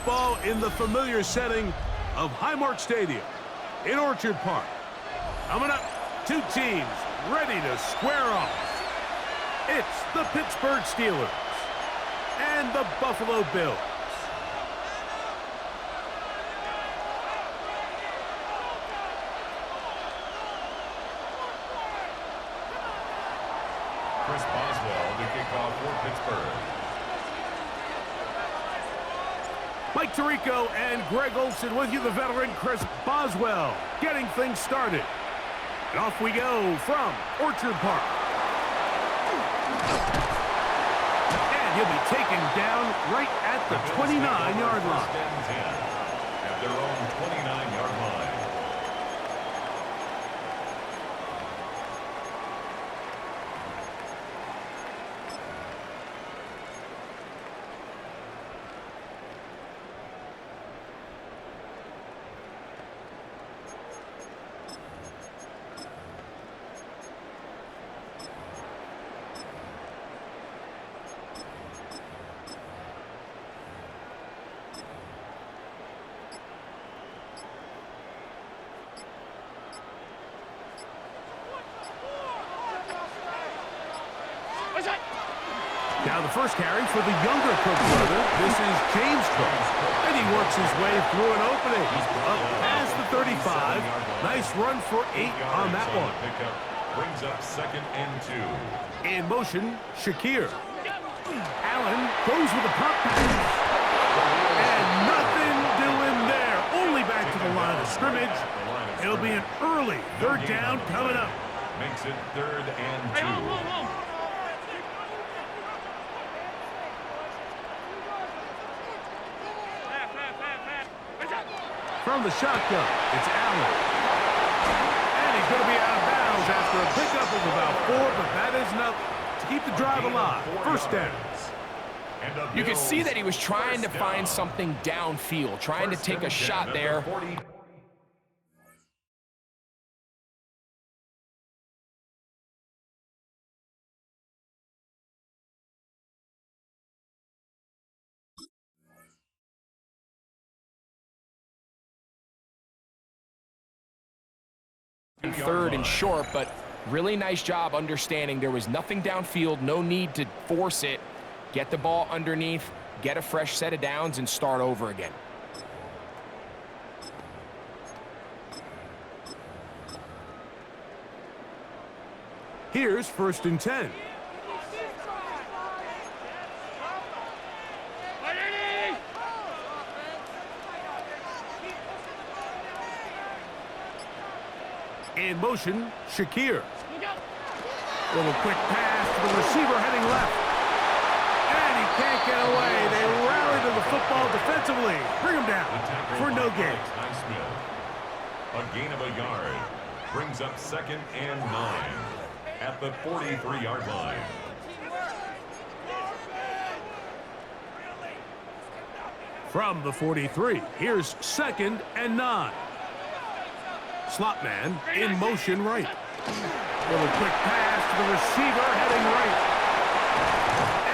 football in the familiar setting of Highmark Stadium in Orchard Park. Coming up, two teams ready to square off. It's the Pittsburgh Steelers and the Buffalo Bills. Chris Boswell to kick off for Pittsburgh. Mike Tirico and Greg Olsen with you, the veteran Chris Boswell, getting things started. And off we go from Orchard Park. And he'll be taken down right at the 29-yard line. At their own 29-yard line. Now the first carry for the younger Cook brother. This is James Cook. And he works his way through an opening. Up past the 35. Nice run for 8 on that one. Brings up 2nd and 2. In motion, Shakir. Allen goes with a pop pass. And nothing doing there. Only back to the line of scrimmage. It'll be an early 3rd down coming up. Makes it 3rd and 2. From the shotgun, it's Allen. And he's going to be out of bounds after a pickup of about 4, but that is enough to keep the drive alive. 1st down. You could see that he was trying to find something downfield, trying to take a shot there. And 3rd and short, but really nice job understanding there was nothing downfield, no need to force it. Get the ball underneath, get a fresh set of downs, and start over again. Here's 1st and 10. In motion, Shakir. Little quick pass to the receiver heading left. And he can't get away. They rally to the football defensively. Bring him down for no gain. A gain of a yard. Brings up 2nd and 9 at the 43-yard line. From the 43, here's 2nd and 9. Slot man in motion right. Little quick pass to the receiver heading right.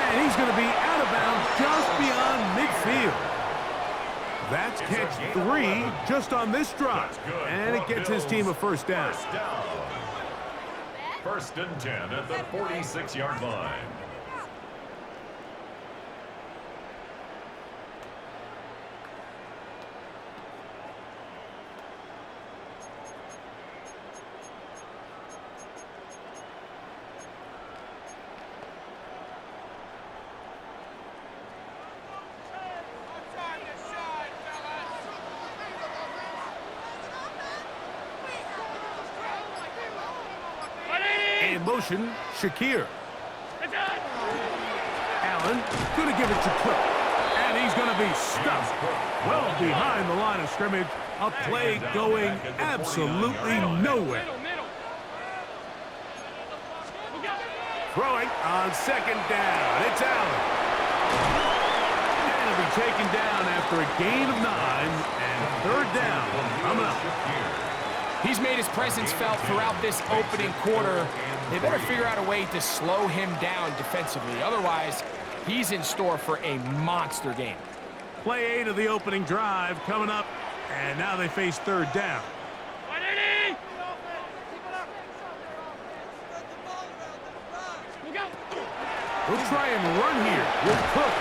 And he's going to be out of bounds just beyond midfield. That's catch 3 just on this drive. And it gets his team a 1st down. 1st and 10 at the 46-yard line. In motion, Shakir. Allen going to give it to Cook. And he's going to be stuffed well behind the line of scrimmage. A play going absolutely nowhere. Throwing on 2nd down. It's Allen. And he'll be taken down after a gain of 9 and 3rd down coming up. He's made his presence felt throughout this opening quarter. They better figure out a way to slow him down defensively. Otherwise, he's in store for a monster game. Play 8 of the opening drive coming up, and now they face third down. We'll try and run here with Cook.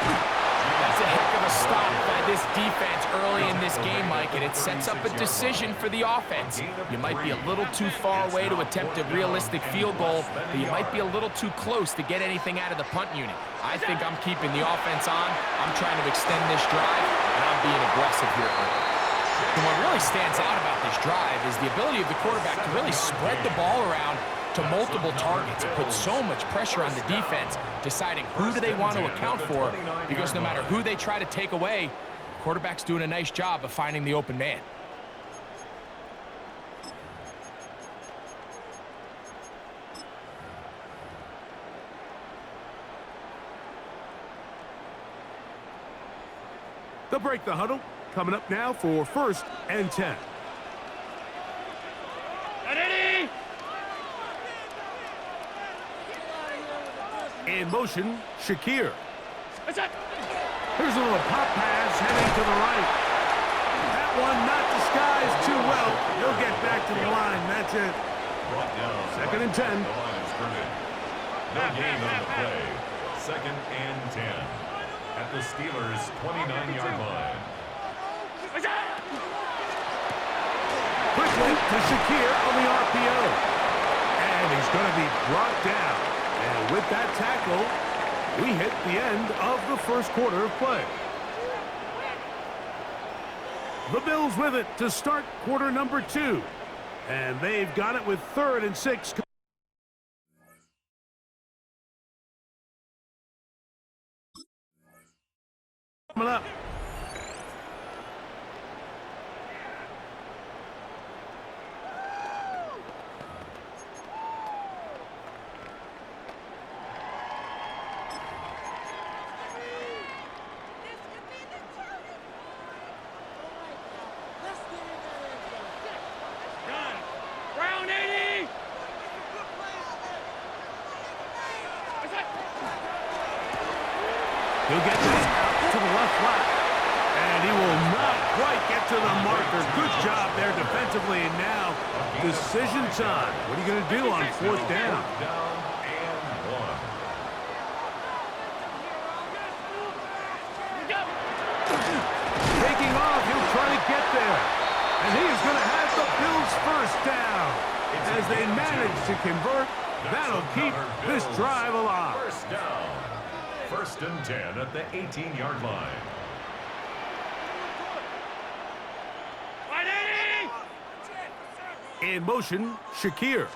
That's a heck of a stop by this defense early in this game, Mike, and it sets up a decision for the offense. You might be a little too far away to attempt a realistic field goal, but you might be a little too close to get anything out of the punt unit. I think I'm keeping the offense on. I'm trying to extend this drive, and I'm being aggressive here. And what really stands out about this drive is the ability of the quarterback to really spread the ball around to multiple targets. It puts so much pressure on the defense, deciding who do they want to account for, because no matter who they try to take away, the quarterback's doing a nice job of finding the open man. They'll break the huddle. Coming up now for 1st and 10. In motion, Shakir. Here's a little pop pass heading to the right. That one not disguised too well. He'll get back to the line. That's it. 2nd and 10. No gain on the play. 2nd and 10. At the Steelers' 29-yard line. Quickly to Shakir on the RPO. And he's going to be brought down. And with that tackle, we hit the end of the first quarter of play. The Bills with it to start quarter number 2. And they've got it with 3rd and 6. Coming up. He'll get this out to the left flat. And he will not quite get to the marker. Good job there defensively. And now, decision time. What are you going to do on 4th down? Taking off, he'll try to get there. And he is going to have the Bills' 1st down. As they manage to convert, that'll keep this drive alive. 1st down. 1st and 10 at the 18-yard line. In motion, Shakir.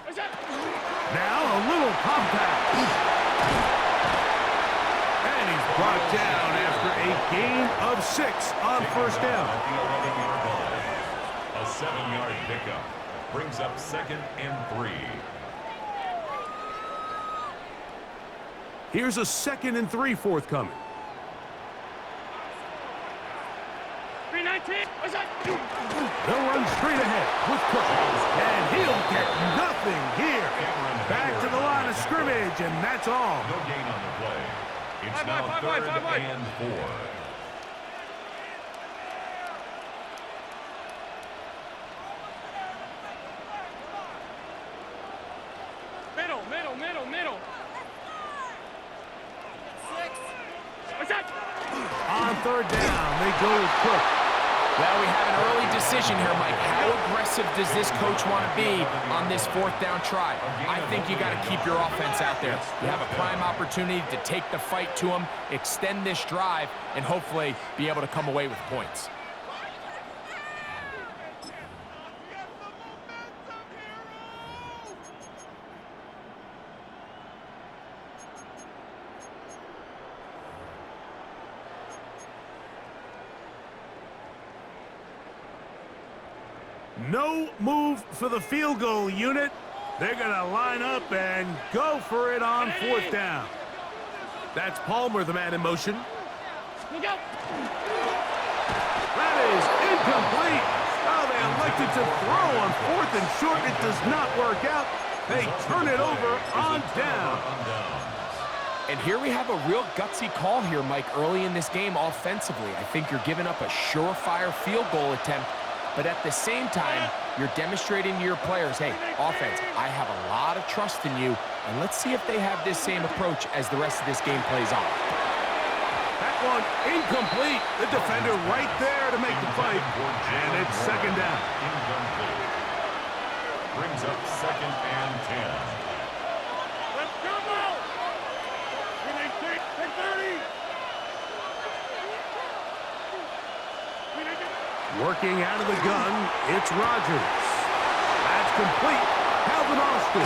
Now a little compact. And he's brought down after a gain of 6 on 1st down. At the 11-yard line. A 7-yard pickup brings up 2nd and 3. Here's a 2nd and 3 forthcoming. 319. They'll run straight ahead with Cook. And he'll get nothing here. Back to the line of scrimmage, and that's all. No gain on the play. It's now 3rd and 4. Middle. On 3rd down, they go with Cook. Well, we have an early decision here, Mike. How aggressive does this coach want to be on this 4th down try? I think you got to keep your offense out there. You have a prime opportunity to take the fight to them, extend this drive, and hopefully be able to come away with points. No move for the field goal unit. They're going to line up and go for it on 4th down. That's Palmer, the man in motion. That is incomplete. Oh, they elected to throw on 4th and short. It does not work out. They turn it over on down. And here we have a real gutsy call here, Mike, early in this game offensively. I think you're giving up a surefire field goal attempt, but at the same time, you're demonstrating to your players, hey, offense, I have a lot of trust in you, and let's see if they have this same approach as the rest of this game plays on. That one incomplete. The defender right there to make the fight, and it's second down. Incomplete. Brings up second and 10. Let's go! Working out of the gun, it's Rodgers. That's complete. Calvin Austin.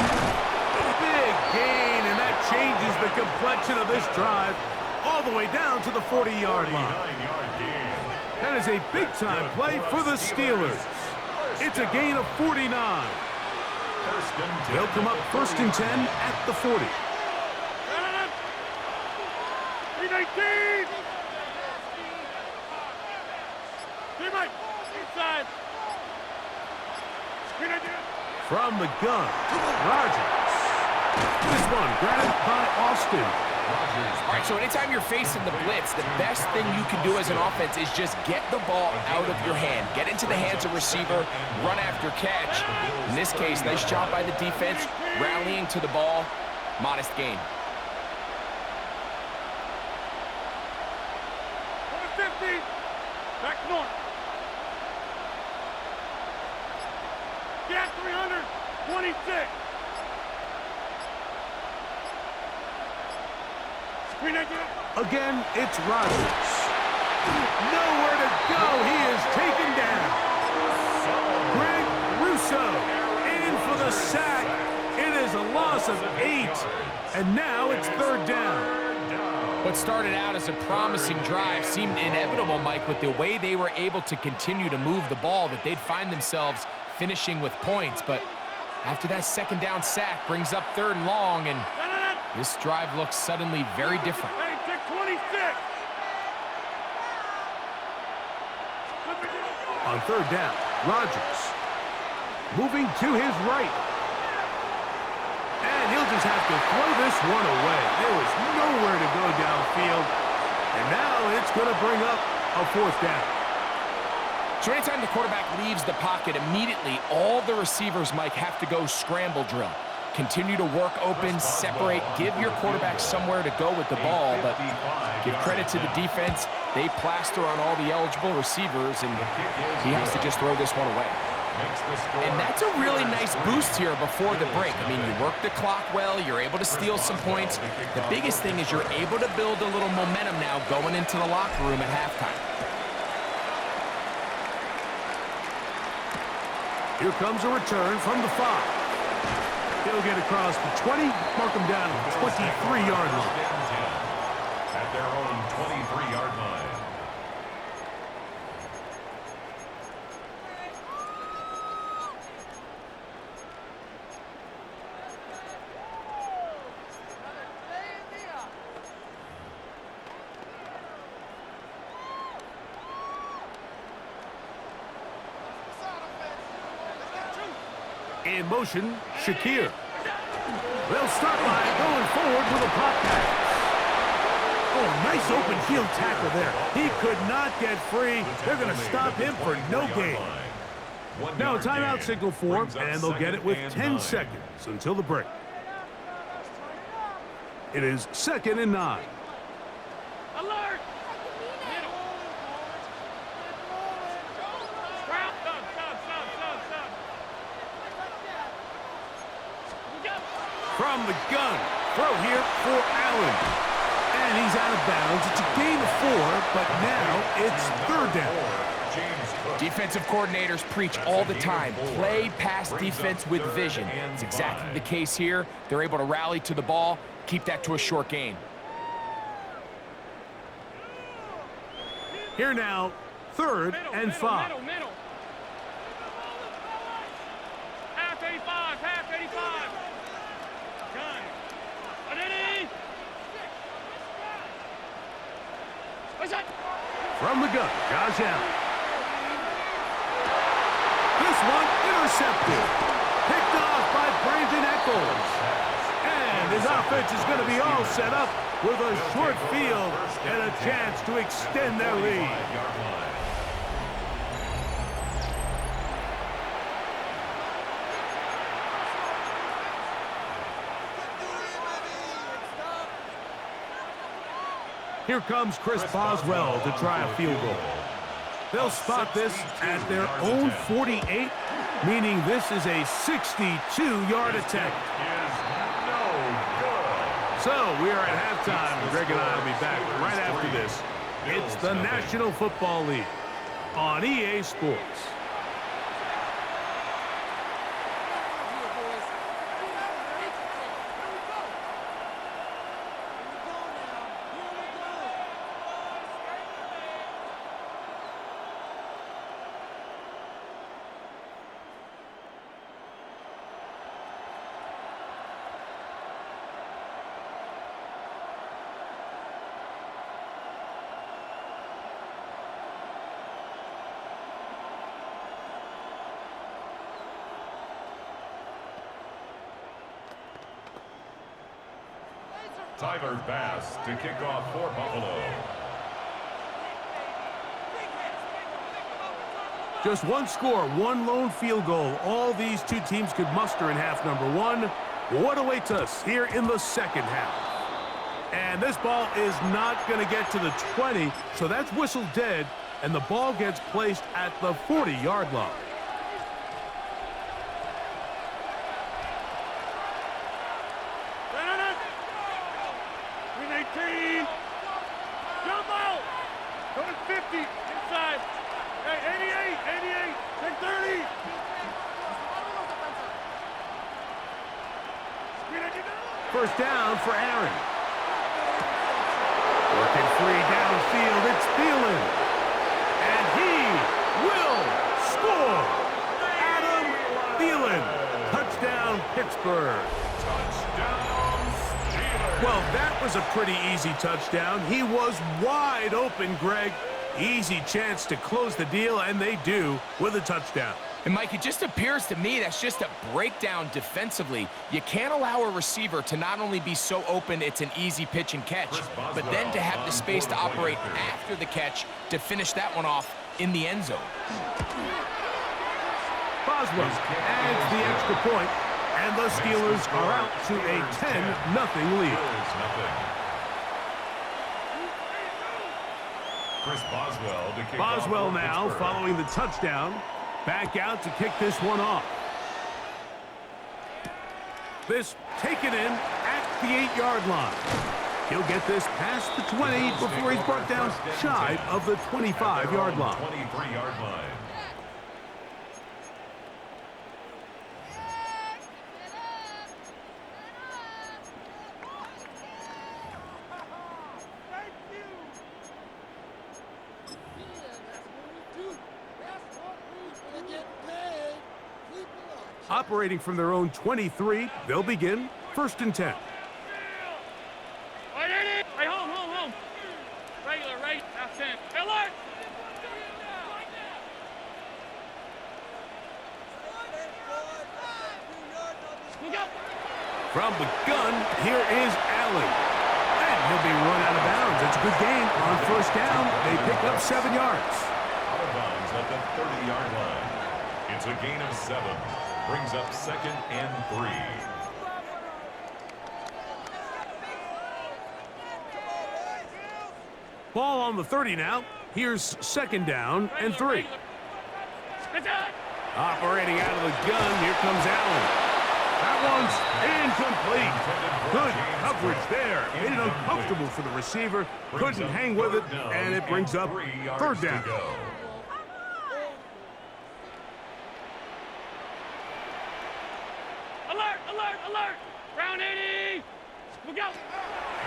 Big gain, and that changes the complexion of this drive all the way down to the 40-yard line. That is a big-time play for the Steelers. It's a gain of 49. They'll come up first and 10 at the 40. 319! Teammate, inside. From the gun, Rodgers. This one grabbed by Austin. All right, so anytime you're facing the blitz, the best thing you can do as an offense is just get the ball out of your hand. Get into the hands of receiver, run after catch. In this case, nice job by the defense, rallying to the ball. Modest gain. 150. Back north. Get 326. Again, it's Rodgers. Nowhere to go. He is taken down. Greg Russo in for the sack. It is a loss of 8. And now it's third down. What started out as a promising drive seemed inevitable, Mike, with the way they were able to continue to move the ball, that they'd find themselves finishing with points. But after that second down sack brings up third and long, and this drive looks suddenly very different. Hey, take 26. On third down, Rodgers moving to his right. And he'll just have to throw this one away. There was nowhere to go downfield. And now it's going to bring up a fourth down. So anytime the quarterback leaves the pocket, immediately all the receivers, Mike, have to go scramble drill. Continue to work open, separate, give your quarterback somewhere to go with the ball, but give credit to the defense. They plaster on all the eligible receivers, and he has to just throw this one away. And that's a really nice boost here before the break. I mean, you work the clock well, you're able to steal some points. The biggest thing is you're able to build a little momentum now going into the locker room at halftime. Here comes a return from the 5. He'll get across the 20, mark him down at the 23-yard line. At their own 23-yard line. In motion, Shakir. They'll start by going forward with a pop pass. Oh, nice open field tackle there. He could not get free. They're going to stop him for no gain. Now a timeout signal for them, and they'll get it with 10 seconds until the break. It is second and 9. Alert! From the gun, throw here for Allen. And he's out of bounds. It's a gain of 4, but now it's third down. Defensive coordinators preach all the time, play pass defense with vision. It's exactly the case here. They're able to rally to the ball, keep that to a short gain. Here now, third and 5. Middle. Half 85, half 85. Gun. Ready? What's that? From the gun, Josh Allen. This one intercepted. Picked off by Brandon Echols. And his offense is going to be all set up with a short field and a chance to extend their lead. Here comes Chris Boswell to try a field goal. They'll spot this at their own 48, meaning this is a 62-yard attempt. So we are at halftime. Greg and I will be back right after this. It's the National Football League on EA Sports. Tyler Bass to kick off for Buffalo. Just one score, one lone field goal. All these two teams could muster in half number one. What awaits us here in the second half? And this ball is not going to get to the 20, so that's whistled dead, and the ball gets placed at the 40-yard line. First down for Aaron. Working free downfield, it's Thielen. And he will score. Adam Thielen. Touchdown, Pittsburgh. Touchdown, Steelers. Well, that was a pretty easy touchdown. He was wide open, Greg. Easy chance to close the deal, and they do with a touchdown. And, Mike, it just appears to me that's just a breakdown defensively. You can't allow a receiver to not only be so open it's an easy pitch and catch, but then to have the space to operate after the catch to finish that one off in the end zone. Boswell adds the extra point, and the Steelers are out to a 10-0 lead. Chris Boswell to kick Boswell off for now Pittsburgh. following the touchdown. Back out to kick this one off. This taken in at the 8-yard line. He'll get this past the 20 before he's brought down shy of the 25-yard line. 23-yard line. Operating from their own 23, they'll begin 1st and 10. Hey, home. Regular, right, half 10. Hey, alert! Look out! From the gun, here is Allen. And he'll be run out of bounds. It's a good game. On 1st down, they pick up 7 yards. Out of bounds at the 30-yard line. It's a gain of 7. Brings up 2nd and 3. Ball on the 30 now. Here's 2nd down and 3. Operating out of the gun, here comes Allen. That one's incomplete. Good coverage there. Made it uncomfortable for the receiver. Couldn't hang with it, and it brings up 3rd down. Alert! Round 80! Look out!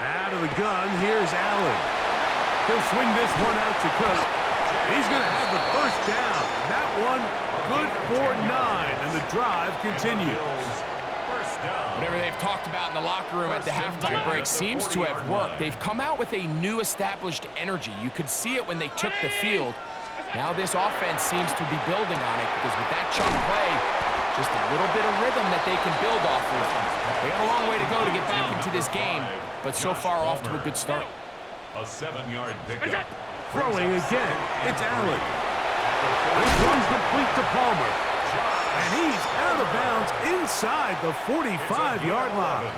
Out of the gun, here's Allen. He'll swing this one out to Cook. He's going to have the 1st down. That one good for 9, and the drive continues. Whatever they've talked about in the locker room at the halftime break seems to have worked. They've come out with a new established energy. You could see it when they took the field. Now this offense seems to be building on it because with that chunk play, Just a little bit of rhythm that they can build off of. They have a long way to go to get back into this game, but so far off to a good start. A 7-yard pickup. Throwing again, it's Allen. This one's complete to Palmer. And he's out of bounds inside the 45-yard line.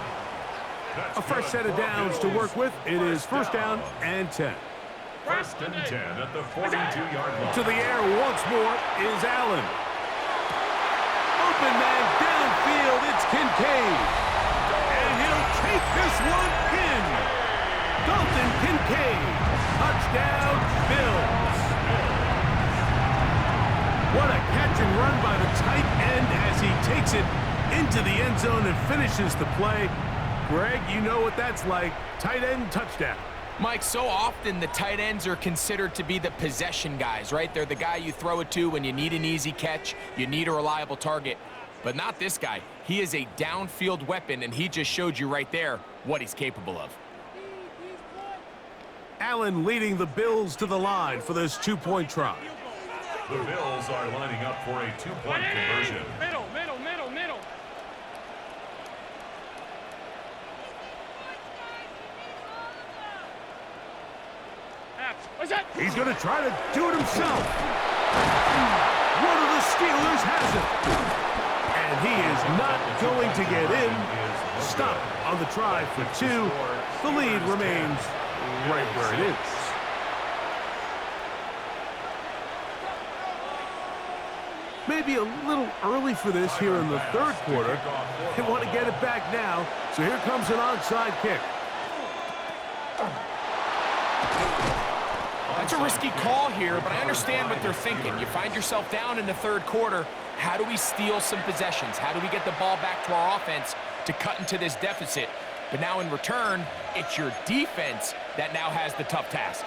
A fresh set of downs to work with. It is first down and 10. First and 10 at the 42-yard line. To the air once more is Allen. Open man downfield, it's Kincaid. And he'll take this one in. Dalton Kincaid. Touchdown, Bills. What a catch and run by the tight end as he takes it into the end zone and finishes the play. Greg, you know what that's like. Tight end touchdown. Mike, so often the tight ends are considered to be the possession guys, right? They're the guy you throw it to when you need an easy catch, you need a reliable target. But not this guy. He is a downfield weapon, and he just showed you right there what he's capable of. Allen leading the Bills to the line for this two-point try. The Bills are lining up for a two-point conversion. Middle. What's that? He's going to try to do it himself. One of the Steelers has it. And he is not going to get in. Stop on the try for 2. The lead remains right where it is. Maybe a little early for this here in the third quarter. They want to get it back now, so here comes an onside kick. That's a risky call here, but I understand what they're thinking. You find yourself down in the third quarter. How do we steal some possessions? How do we get the ball back to our offense to cut into this deficit? But now in return, it's your defense that now has the tough task.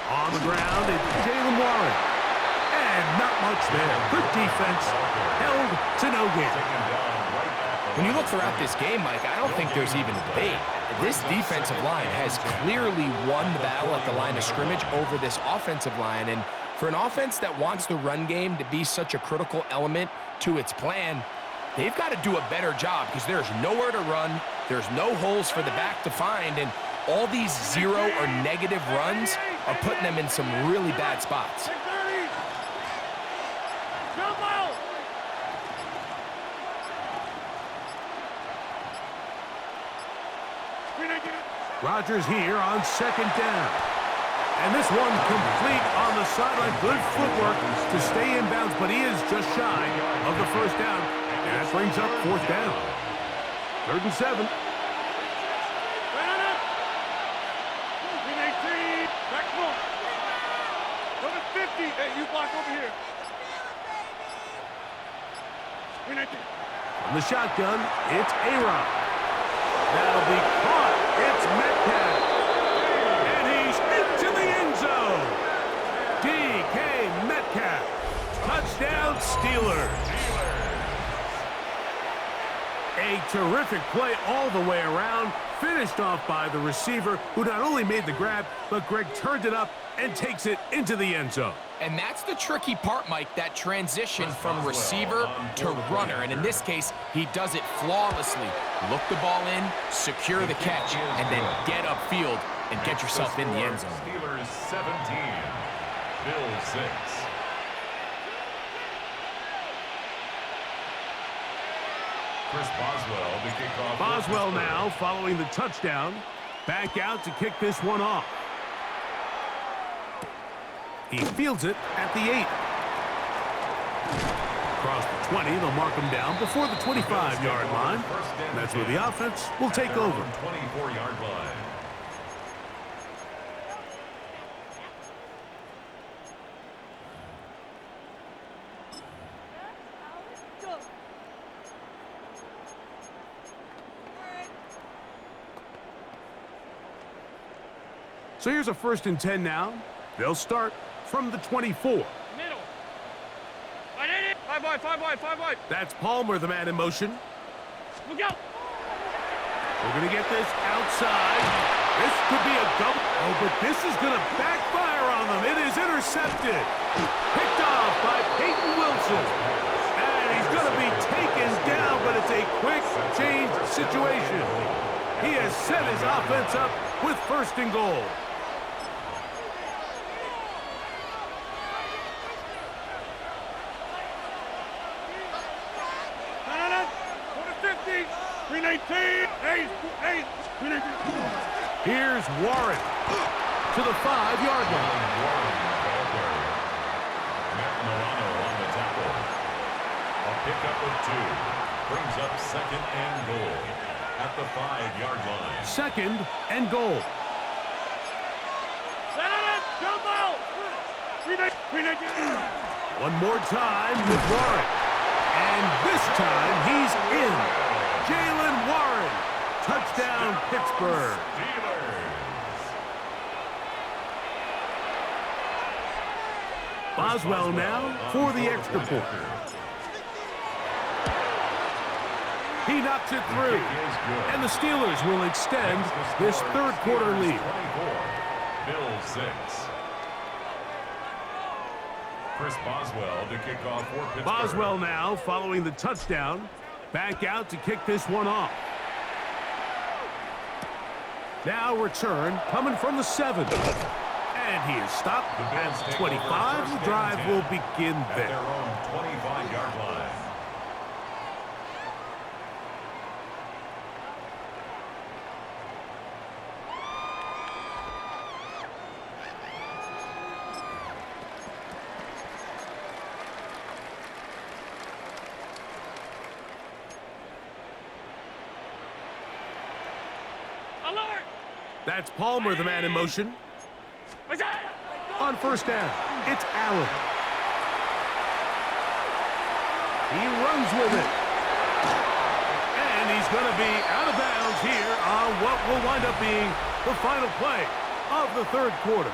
On the ground, it's Jalen Warren. And not much there. Good defense. Held to no gain. When you look throughout this game, Mike, I don't think there's even a debate. This defensive line has clearly won the battle at the line of scrimmage over this offensive line. And for an offense that wants the run game to be such a critical element to its plan, they've got to do a better job because there's nowhere to run. There's no holes for the back to find. And all these zero or negative runs are putting them in some really bad spots. Rodgers here on second down. And this one complete on the sideline. Good footwork to stay in bounds, but he is just shy of the first down. And that brings up fourth down. 3rd and 7. Number 50. Hey, you block over here. From the shotgun, it's A-Rod. That'll be caught. It's Metcalf. And he's into the end zone. D.K. Metcalf. Touchdown, Steelers. A terrific play all the way around. Finished off by the receiver, who not only made the grab, but Greg turned it up and takes it into the end zone. And that's the tricky part, Mike, that transition from receiver to runner. And in this case, he does it flawlessly. Look the ball in, secure the catch, and then get upfield and get yourself in the end zone. Steelers 17, Bills 6. Chris Boswell to kick off. Boswell now following the touchdown. Back out to kick this one off. He fields it at the 8. Across the 20, they'll mark him down before the 25-yard line. And that's where the offense will take over. 24-yard line. So here's a 1st and 10 now. They'll start from the 24. Middle. Five wide. That's Palmer, the man in motion. Look out. We're going to get this outside. This could be a double. Oh, but this is going to backfire on them. It is intercepted. Picked off by Peyton Wilson. And he's going to be taken down, but it's a quick change situation. He has set his offense up with 1st and goal. Here's Warren to the 5-yard line. On the tackle. A pickup of 2 brings up 2nd and goal at the 5-yard line. 2nd and goal. One more time with Warren. And this time he's in. Jalen Warren. Touchdown, Pittsburgh. Boswell now for the extra point. He knocks it through. And the Steelers will extend this 3rd quarter lead. Bills 6. Chris Boswell to kick off for Pittsburgh. Boswell now following the touchdown. Back out to kick this one off. Now return coming from the 7. And he is stopped at 25. The drive will begin there. At their own 25-yard line. Alert! That's Palmer, the man in motion. On 1st down, it's Allen. He runs with it. And he's going to be out of bounds here on what will wind up being the final play of the 3rd quarter.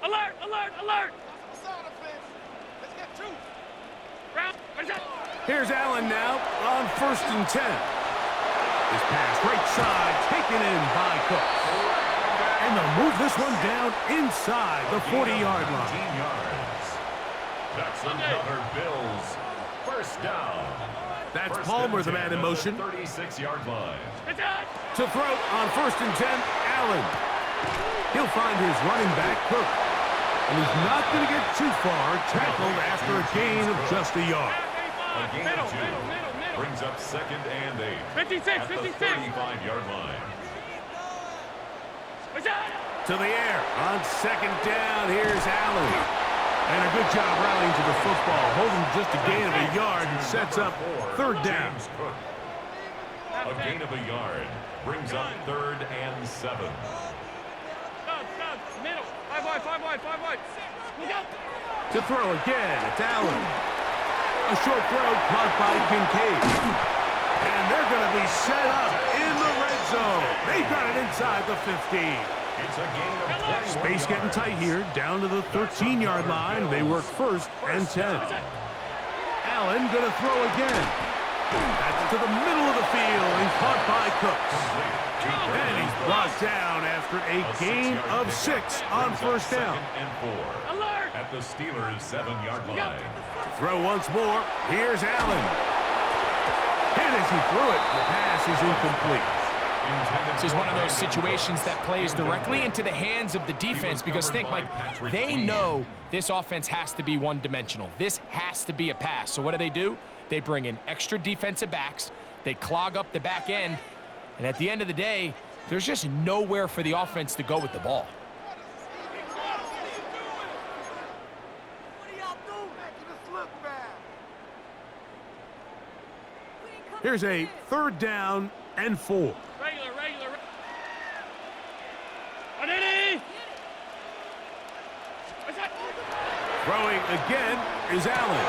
Alert! Alert! Alert! Here's Allen now on 1st and 10. This pass right side taken in by Cook. And they'll move this one down inside the 40-yard line. 18 yards. That's another Bills 1st down. That's Palmer, the man in motion. 36-yard line. To throw on 1st and 10, Allen. He'll find his running back, Cook. And he's not going to get too far, tackled after a gain of just a yard. A gain of 2 brings up 2nd and 8. 56, at the 56. 35-yard line. To the air on 2nd down. Here's Allen. And a good job rallying to the football, holding just a gain of a yard and sets up 3rd down. A gain of a yard brings up 3rd and 7. Middle. 5 wide. Look out. To throw again, it's Allen. A short throw caught by Kincaid. And they're going to be set up in the red zone. They've got it inside the 15. It's a gain of 21 Space getting tight here, down to the 13-yard line. They work 1st and 10. Allen going to throw again. That's to the middle of the field and caught by Cooks. And he's brought down after a gain of 6 on 1st down. And 4. Alert! At the Steelers' 7-yard line. Throw once more. Here's Allen. Hit as he threw it. The pass is incomplete. This is one of those situations that plays directly into the hands of the defense because think, Mike, they know this offense has to be one-dimensional. This has to be a pass. So what do? They bring in extra defensive backs They clog up the back end, and at the end of the day, there's just nowhere for the offense to go with the ball. Here's a 3rd down and 4. Regular. Throwing again is Allen.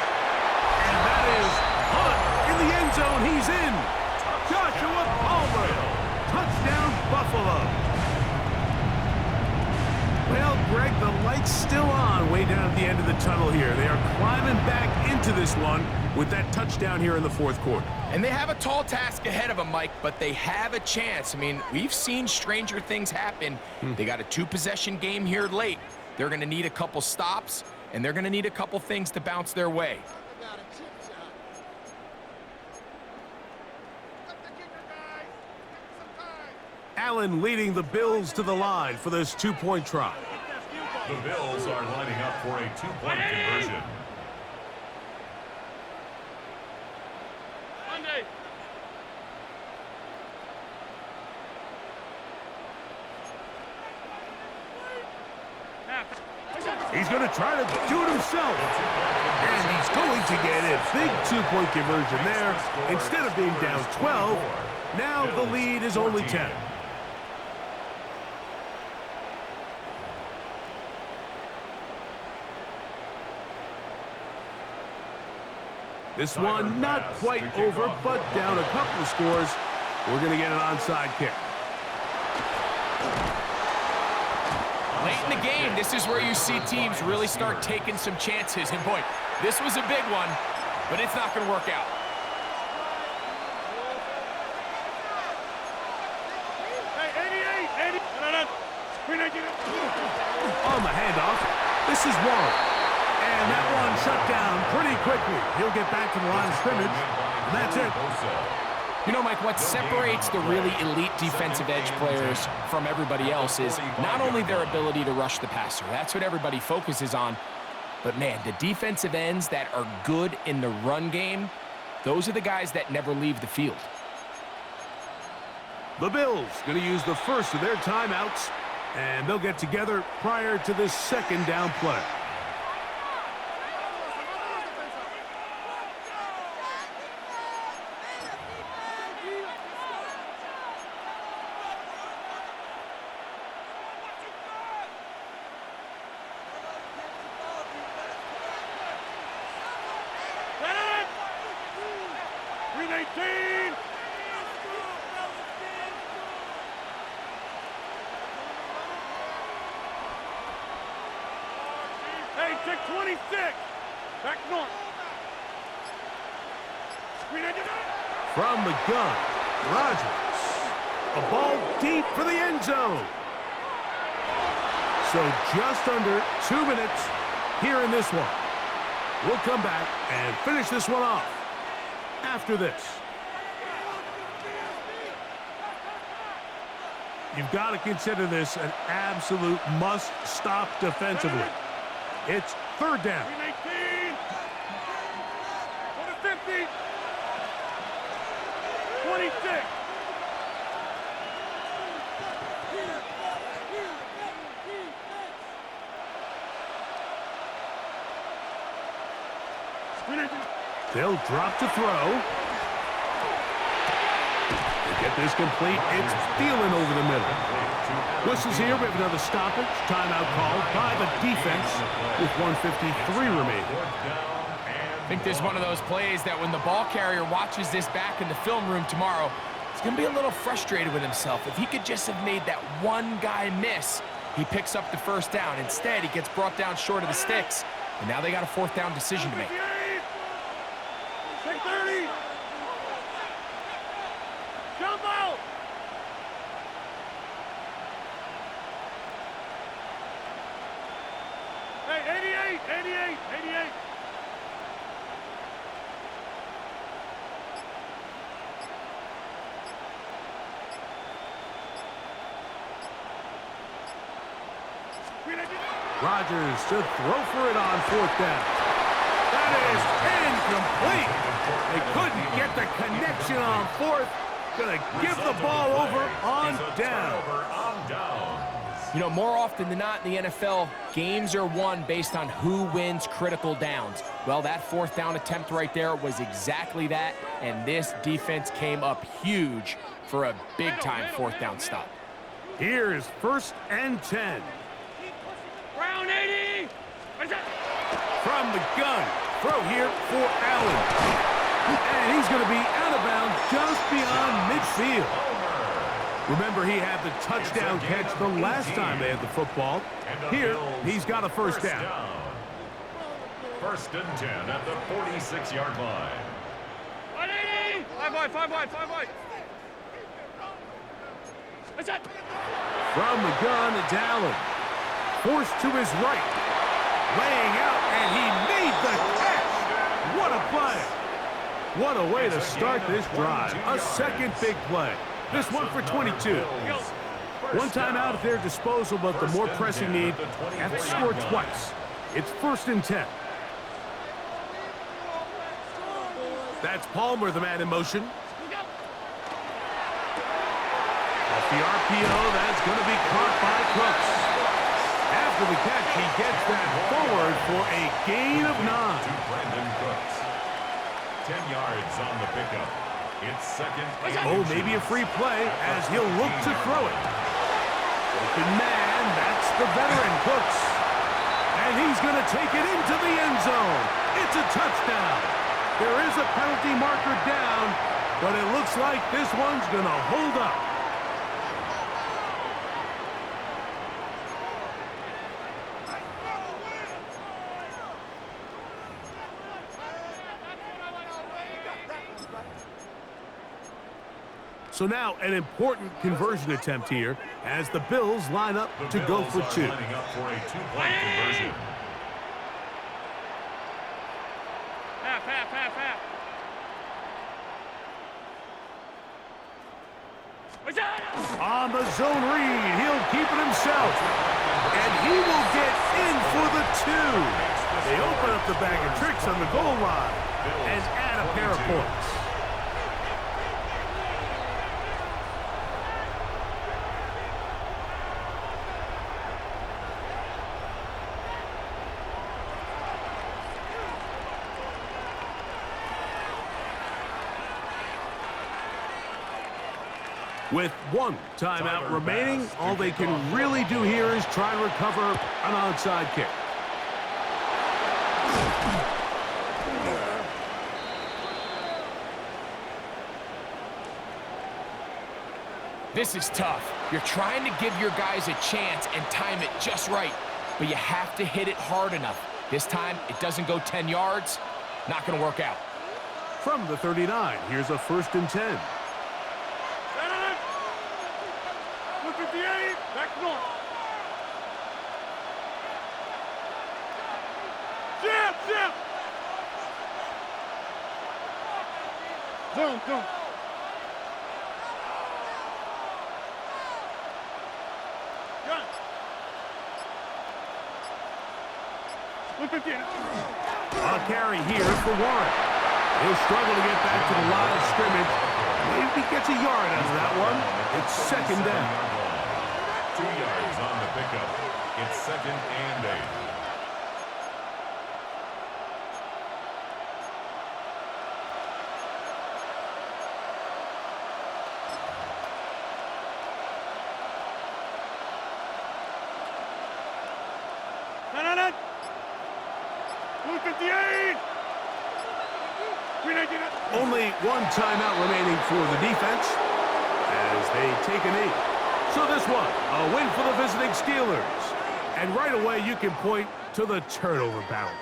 And that is Hunt in the end zone. He's in. Joshua Palmer. Touchdown, Buffalo. Well, Greg, the light's still on way down at the end of the tunnel here. They are climbing back into this one with that touchdown here in the 4th quarter. And they have a tall task ahead of them, Mike, but they have a chance. I mean, we've seen stranger things happen. They got a 2-possession game here late. They're going to need a couple stops, and they're going to need a couple things to bounce their way. Allen leading the Bills to the line for this 2-point try. The Bills are lining up for a 2-point conversion. He's going to try to do it himself. And he's going to get a big 2-point conversion there. Instead of being down 12, now the lead is only 10. This one not quite over, but down a couple of scores. We're going to get an onside kick. Late in the game, this is where you see teams really start taking some chances. And boy, this was a big one, but it's not going to work out. Hey, 88. On the handoff, this is Warren. And that one shut down pretty quickly. He'll get back to the line of scrimmage, and that's it. You know, Mike, what separates the really elite defensive edge players from everybody else is not only their ability to rush the passer. That's what everybody focuses on. But, man, the defensive ends that are good in the run game, those are the guys that never leave the field. The Bills going to use the first of their timeouts, and they'll get together prior to this 2nd down play. Hey, check 26. Back north. From the gun, Rodgers. A ball deep for the end zone. So just under 2 minutes here in this one. We'll come back and finish this one off after this. You've got to consider this an absolute must-stop defensively. It's 3rd down. 19. Go to 50. 26. They'll drop to throw. To get this complete, it's Thielen over the middle. Whistles here. We have another stoppage. Timeout called by the defense with 1:53 remaining. I think this is one of those plays that when the ball carrier watches this back in the film room tomorrow, he's going to be a little frustrated with himself. If he could just have made that one guy miss, he picks up the 1st down. Instead, he gets brought down short of the sticks, and now they got a 4th down decision to make. Take 30. Jump out. Hey, 88. Rodgers to throw for it on 4th down. That is incomplete. They couldn't get the connection option on fourth. Gonna give the ball over on down. You know, more often than not in the NFL, games are won based on who wins critical downs. Well, that fourth down attempt right there was exactly that, and this defense came up huge for a big-time fourth down stop. Here's 1st and 10. Round 80. From the gun, throw here for Allen. And he's going to be out of bounds just beyond midfield. Remember, he had the touchdown catch the last time they had the football. Here, he's got a first down. 1st and 10 at the 46-yard line. 180. 5 wide. What's that? From the gun, it's Allen. Forced to his right. Laying out, and he made the catch. What a play. What a way to start this drive. A second big play. This one for 22. One timeout at their disposal, but the more pressing need, have to score twice. It's 1st and 10. That's Palmer, the man in motion. Off the RPO, that's going to be caught by Cooks. After the catch, he gets that forward for a gain of 9. 10 yards on the pickup. It's 2nd and Oh, maybe a free play as he'll look to throw it. Open man, that's the veteran Cooks. And he's going to take it into the end zone. It's a touchdown. There is a penalty marker down, but it looks like this one's going to hold up. So now an important conversion attempt here as the Bills line up to go for 2. Lining up for a 2-point conversion. Half. What's that? On the zone read, he'll keep it himself. And he will get in for the 2. They open up the bag of tricks on the goal line and add a pair of points. With one timeout remaining, all they can really do here is try and recover an onside kick. This is tough. You're trying to give your guys a chance and time it just right, but you have to hit it hard enough. This time, it doesn't go 10 yards. Not going to work out. From the 39, here's a 1st and 10. 58. Back to north. Zip. Zone. Gun. 150. A carry here for Warren. He'll struggle to get back to the line of scrimmage. Maybe he gets a yard out of that one. It's 2nd down. 2 yards on the pickup. It's 2nd and 8. No. 158. Only one timeout remaining for the defense as they take a knee. So this one, a win for the visiting Steelers. And right away, you can point to the turnover battle.